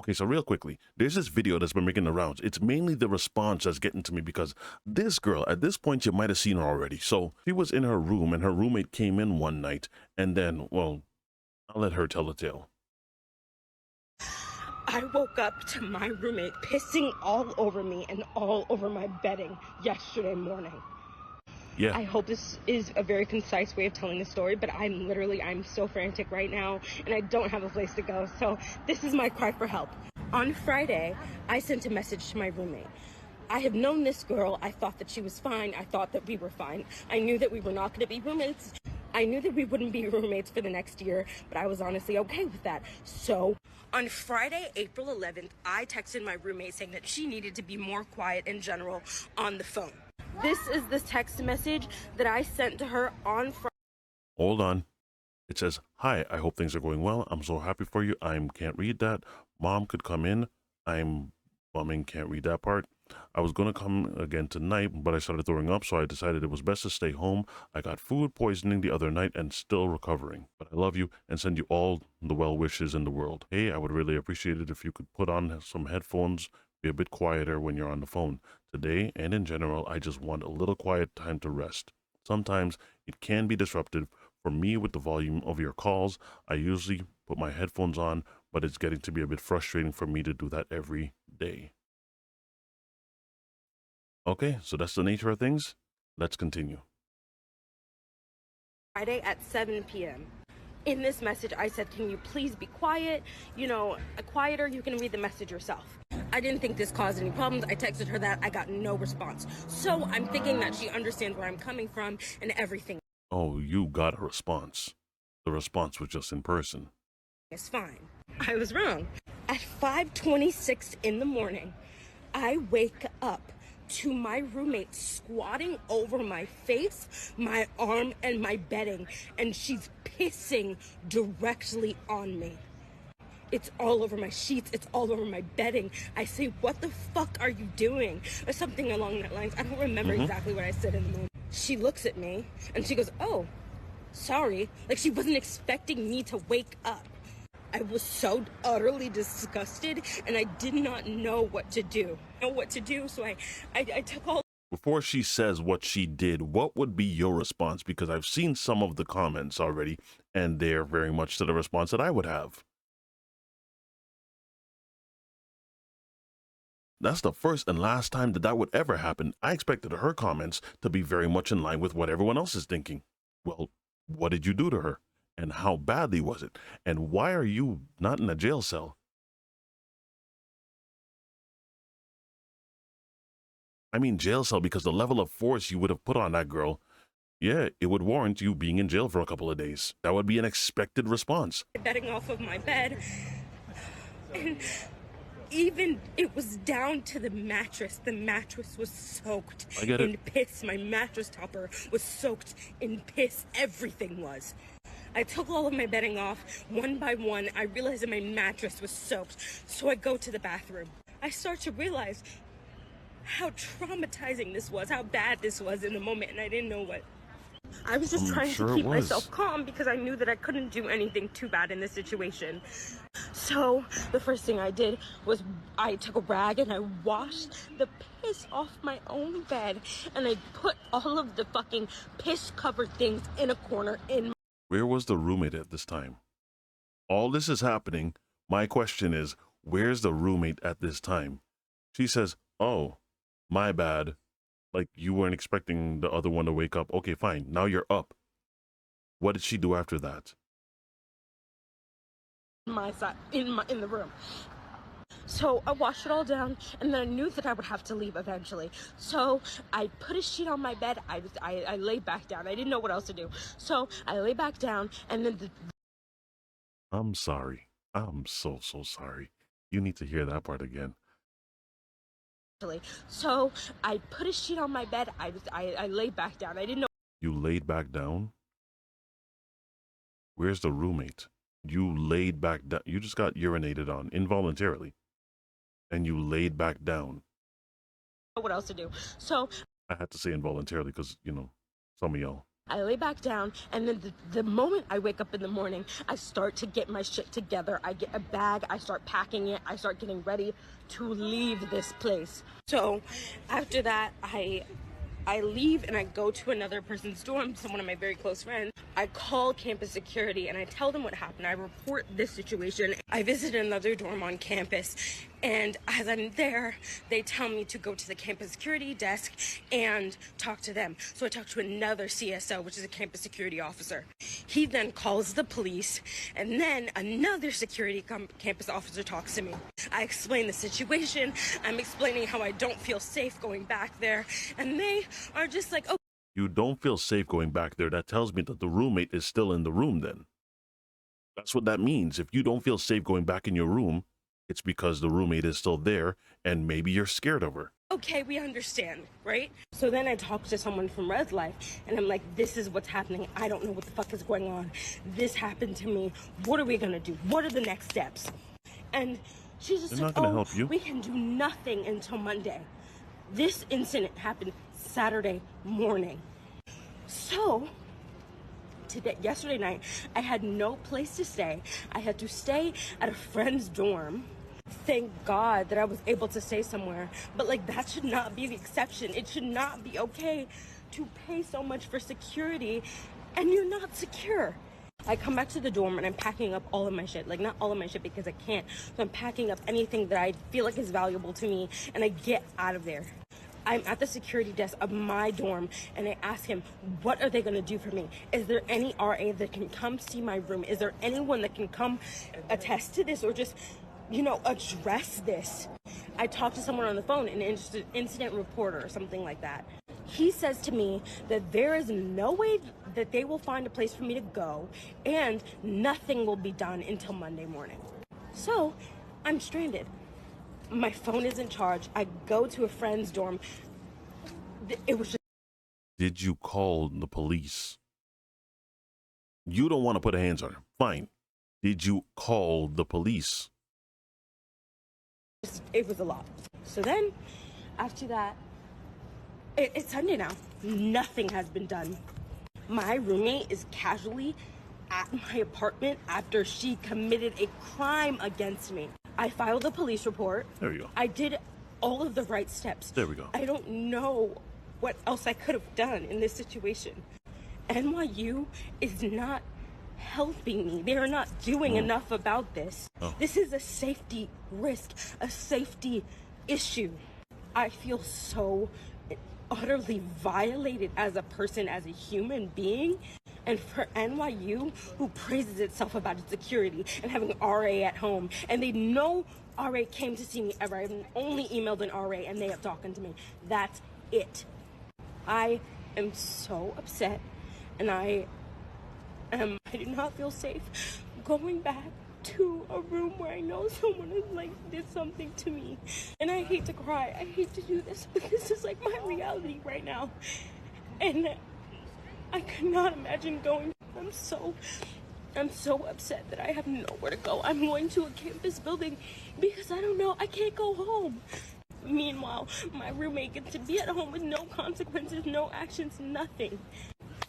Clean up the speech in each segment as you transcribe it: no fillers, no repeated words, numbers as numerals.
Okay, so real quickly, there's this video that's been making the rounds. It's mainly the response that's getting to me because this girl, at this point, you might have seen her already. So she was in her room and her roommate came in one night and then, well, I'll let her tell the tale. I woke up to my roommate pissing all over me and all over my bedding yesterday morning. Yeah. I hope this is a very concise way of telling the story, but I'm so frantic right now and I don't have a place to go. So this is my cry for help. On Friday, I sent a message to my roommate. I have known this girl. I thought that she was fine. I thought that we were fine. I knew that we were not going to be roommates. I knew that we wouldn't be roommates for the next year, but I was honestly okay with that. So on Friday, April 11th, I texted my roommate saying that she needed to be more quiet in general on the phone. This is the text message that I sent to her on Friday. Hold on. It says, "Hi, I hope things are going well. I'm so happy for you. I can't read that. Mom could come in. I'm bumming, can't read that part. I was going to come again tonight, but I started throwing up, so I decided it was best to stay home. I got food poisoning the other night and still recovering. But I love you and send you all the well wishes in the world. Hey, I would really appreciate it if you could put on some headphones, be a bit quieter when you're on the phone. Today and in general, I just want a little quiet time to rest. Sometimes it can be disruptive for me with the volume of your calls. I usually put my headphones on, but it's getting to be a bit frustrating for me to do that every day." Okay, so that's the nature of things. Let's continue. Friday at 7 p.m. In this message, I said, can you please be quiet? You know, quieter, you can read the message yourself. I didn't think this caused any problems. I texted her that. I got no response. So I'm thinking that she understands where I'm coming from and everything. Oh, you got a response. The response was just in person. It's fine. I was wrong. At 5:26 in the morning, I wake up to my roommate squatting over my face, my arm, and my bedding, and she's pissing directly on me. It's all over my sheets, it's all over my bedding. I say, "What the fuck are you doing?" Or something along that lines. I don't remember exactly what I said in the moment. She looks at me and she goes, "Oh, sorry." Like she wasn't expecting me to wake up. I was so utterly disgusted and I did not know what to do. So I took all. Before she says what she did, what would be your response? Because I've seen some of the comments already, and they're very much to the response that I would have. That's the first and last time that would ever happen. I expected her comments to be very much in line with what everyone else is thinking. Well, what did you do to her? And how badly was it? And why are you not in a jail cell? I mean jail cell because the level of force you would have put on that girl, yeah, it would warrant you being in jail for a couple of days. That would be an expected response. Bedding off of my bed, and even it was down to the mattress. The mattress was soaked in piss. My mattress topper was soaked in piss. Everything was. I took all of my bedding off one by one. I realized that my mattress was soaked. So I go to the bathroom. I start to realize how traumatizing this was, how bad this was in the moment, and I didn't know what. I was just trying to keep myself calm because I knew that I couldn't do anything too bad in this situation. So the first thing I did was I took a rag and I washed the piss off my own bed, and I put all of the fucking piss-covered things in a corner in my. Where was the roommate at this time? All this is happening. My question is, where's the roommate at this time? She says, "Oh, my bad. Like you weren't expecting the other one to wake up. Okay, fine. Now you're up." What did she do after that? My side in the room. So I washed it all down, and then I knew that I would have to leave eventually. So I put a sheet on my bed. I laid back down. I didn't know what else to do. So I lay back down, and then I'm sorry. I'm so sorry. You need to hear that part again. So I put a sheet on my bed. I laid back down. I didn't know. You laid back down? Where's the roommate? You laid back down. You just got urinated on involuntarily. And you laid back down. What else to do? So I had to say involuntarily because, you know, some of y'all I lay back down, and then the moment I wake up in the morning, I start to get my shit together. I get a bag, I start packing it, I start getting ready to leave this place. So after that, I leave and I go to another person's dorm, someone of my very close friends. I call campus security and I tell them what happened. I report this situation. I visit another dorm on campus, and as I'm there, they tell me to go to the campus security desk and talk to them. So I talk to another CSO, which is a campus security officer. He then calls the police, and then another security campus officer talks to me. I explain the situation. I'm explaining how I don't feel safe going back there, and they are just like, oh. You don't feel safe going back there. That tells me that the roommate is still in the room then. That's what that means. If you don't feel safe going back in your room, it's because the roommate is still there and maybe you're scared of her. Okay, we understand, right? So then I talk to someone from Red Life and I'm like, this is what's happening. I don't know what the fuck is going on. This happened to me. What are we gonna do? What are the next steps? And she's just They're like, not gonna help you. We can do nothing until Monday. This incident happened Saturday morning. So yesterday night, I had no place to stay. I had to stay at a friend's dorm. Thank God that I was able to stay somewhere. But like, that should not be the exception. It should not be okay to pay so much for security and you're not secure. I come back to the dorm and I'm packing up all of my shit. Like, not all of my shit because I can't. So I'm packing up anything that I feel like is valuable to me and I get out of there. I'm at the security desk of my dorm and I ask him, what are they gonna do for me? Is there any RA that can come see my room? Is there anyone that can come attest to this or just, address this? I talked to someone on the phone, an incident reporter or something like that. He says to me that there is no way that they will find a place for me to go and nothing will be done until Monday morning. So I'm stranded. My phone isn't charged. I go to a friend's dorm. It was just... Did you call the police? You don't want to put hands on her. Fine. Did you call the police? It was a lot. So then, after that, it's Sunday now. Nothing has been done. My roommate is casually at my apartment after she committed a crime against me. I filed a police report. There you go. I did all of the right steps. There we go. I don't know what else I could have done in this situation. NYU is not helping me. They are not doing enough about this. This is a safety risk, a safety issue. I feel so utterly violated as a person, as a human being. And for NYU, who praises itself about its security and having an RA at home, and they know RA came to see me ever. I've only emailed an RA and they have talking to me. That's it. I am so upset, and I do not feel safe going back to a room where I know someone has did something to me. And I hate to cry. I hate to do this, but this is like my reality right now. And I could not imagine going. I'm so upset that I have nowhere to go. I'm going to a campus building because I don't know. I can't go home. Meanwhile, my roommate gets to be at home with no consequences, no actions, nothing.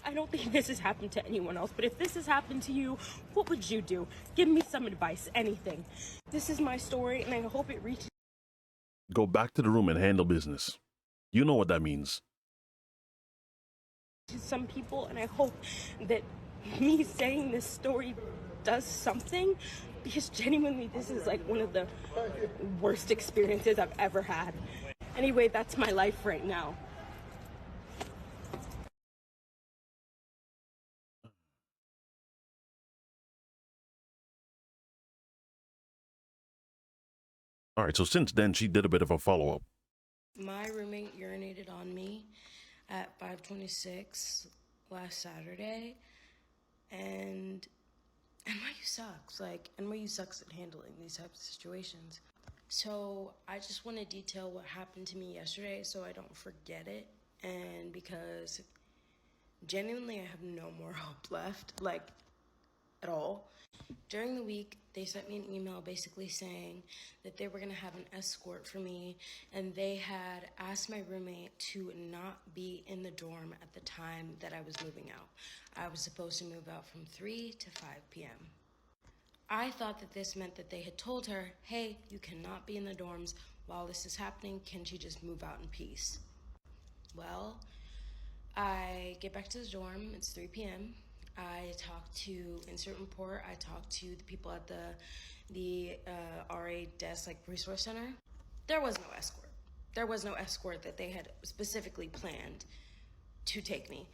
I don't think this has happened to anyone else, but if this has happened to you, what would you do? Give me some advice, anything. This is my story, and I hope it reaches... Go back to the room and handle business. You know what that means. Some people, and I hope that me saying this story does something, because genuinely this is like one of the worst experiences I've ever had. Anyway, that's my life right now. All right, so since then, she did a bit of a follow-up. My roommate urinated on me at 5:26 last Saturday, and NYU sucks. NYU sucks at handling these types of situations. So I just want to detail what happened to me yesterday so I don't forget it, and because genuinely I have no more hope left, at all. During the week, they sent me an email basically saying that they were gonna have an escort for me, and they had asked my roommate to not be in the dorm at the time that I was moving out. I was supposed to move out from 3 to 5 p.m. I thought that this meant that they had told her, hey, you cannot be in the dorms while this is happening. Can she just move out in peace? Well, I get back to the dorm. It's 3 p.m. I talk to insert report. I talk to the people at the RA desk, like resource center. There was no escort. There was no escort that they had specifically planned to take me.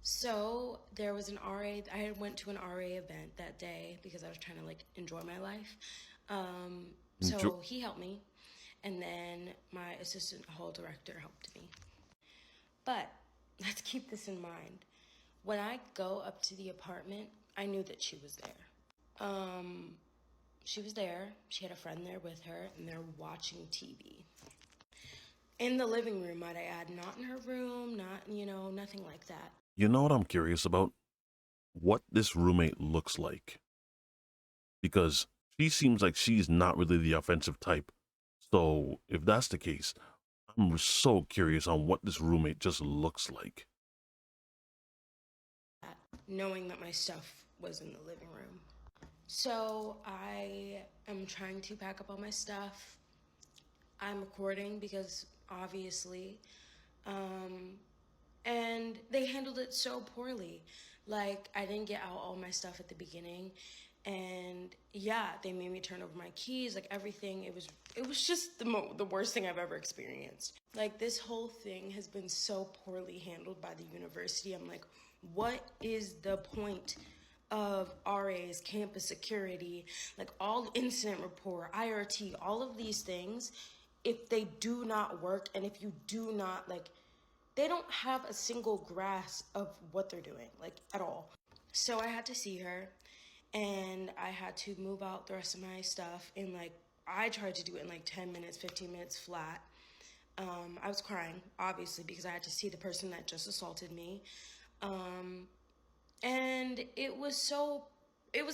So there was an RA. I went to an RA event that day because I was trying to like enjoy my life. So he helped me, and then my assistant hall director helped me. But let's keep this in mind. When I go up to the apartment, I knew that she was there. She was there. She had a friend there with her, and they're watching TV. In the living room, might I add, not in her room, not, nothing like that. You know what I'm curious about? What this roommate looks like. Because she seems like she's not really the offensive type. So if that's the case, I'm so curious on what this roommate just looks like. Knowing that my stuff was in the living room. So I am trying to pack up all my stuff. I'm recording because obviously, and they handled it so poorly. Like, I didn't get out all my stuff at the beginning, and yeah, they made me turn over my keys, like everything. It was just the worst thing I've ever experienced. Like, this whole thing has been so poorly handled by the university. I'm like, what is the point of RAs, campus security, like all incident report, IRT, all of these things, if they do not work, and if you do not, like, they don't have a single grasp of what they're doing, like, at all. So I had to see her, and I had to move out the rest of my stuff in, like, I tried to do it in like 10 minutes, 15 minutes flat. I was crying, obviously, because I had to see the person that just assaulted me. And it was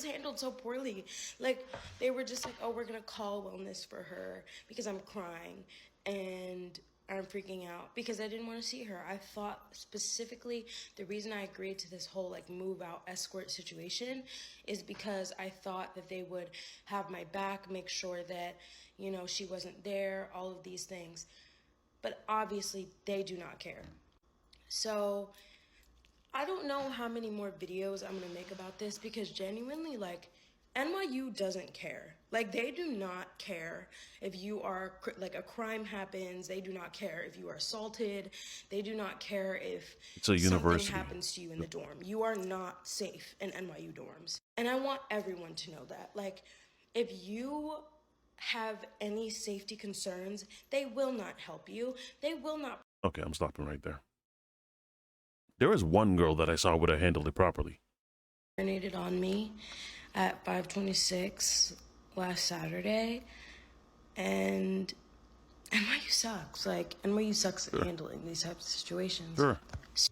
handled so poorly. Like, they were just like, oh, we're gonna call wellness for her because I'm crying and I'm freaking out because I didn't want to see her. I thought specifically the reason I agreed to this whole like move out escort situation is because I thought that they would have my back, make sure that, she wasn't there, all of these things. But obviously they do not care. So I don't know how many more videos I'm gonna make about this because genuinely, like, NYU doesn't care. Like, they do not care if you are, like, a crime happens. They do not care if you are assaulted. They do not care if something happens to you in the dorm. You are not safe in NYU dorms. And I want everyone to know that. Like, if you have any safety concerns, they will not help you. They will not. Okay, I'm stopping right there. There is one girl that I saw would have handled it properly. Urinated on me at 5:26 last Saturday, and NYU sucks. Like, NYU sucks at handling these types of situations. Sure.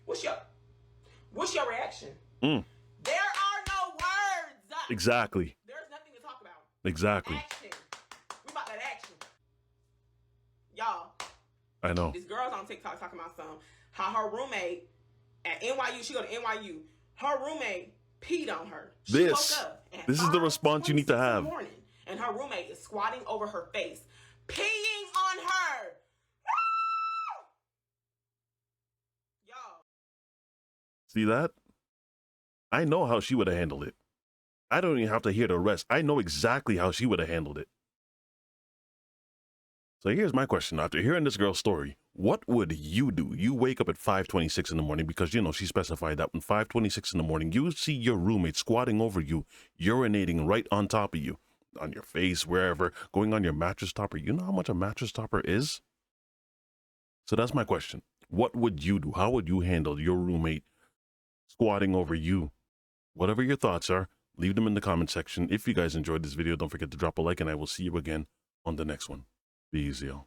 What's your reaction? There are no words. Exactly. There's nothing to talk about. Exactly. Action. We about that action. Y'all. I know. This girl's on TikTok talking about how her roommate at NYU, she go to NYU, her roommate peed on her. She woke up at this is the response you need to have. Morning, and her roommate is squatting over her face, peeing on her. Y'all. See that? I know how she would have handled it. I don't even have to hear the rest. I know exactly how she would have handled it. So here's my question. After hearing this girl's story, what would you do? You wake up at 5:26 in the morning because, she specified that when 5:26 in the morning, you see your roommate squatting over you, urinating right on top of you, on your face, wherever, going on your mattress topper. You know how much a mattress topper is? So that's my question. What would you do? How would you handle your roommate squatting over you? Whatever your thoughts are, leave them in the comment section. If you guys enjoyed this video, don't forget to drop a like, and I will see you again on the next one. Be easy, y'all.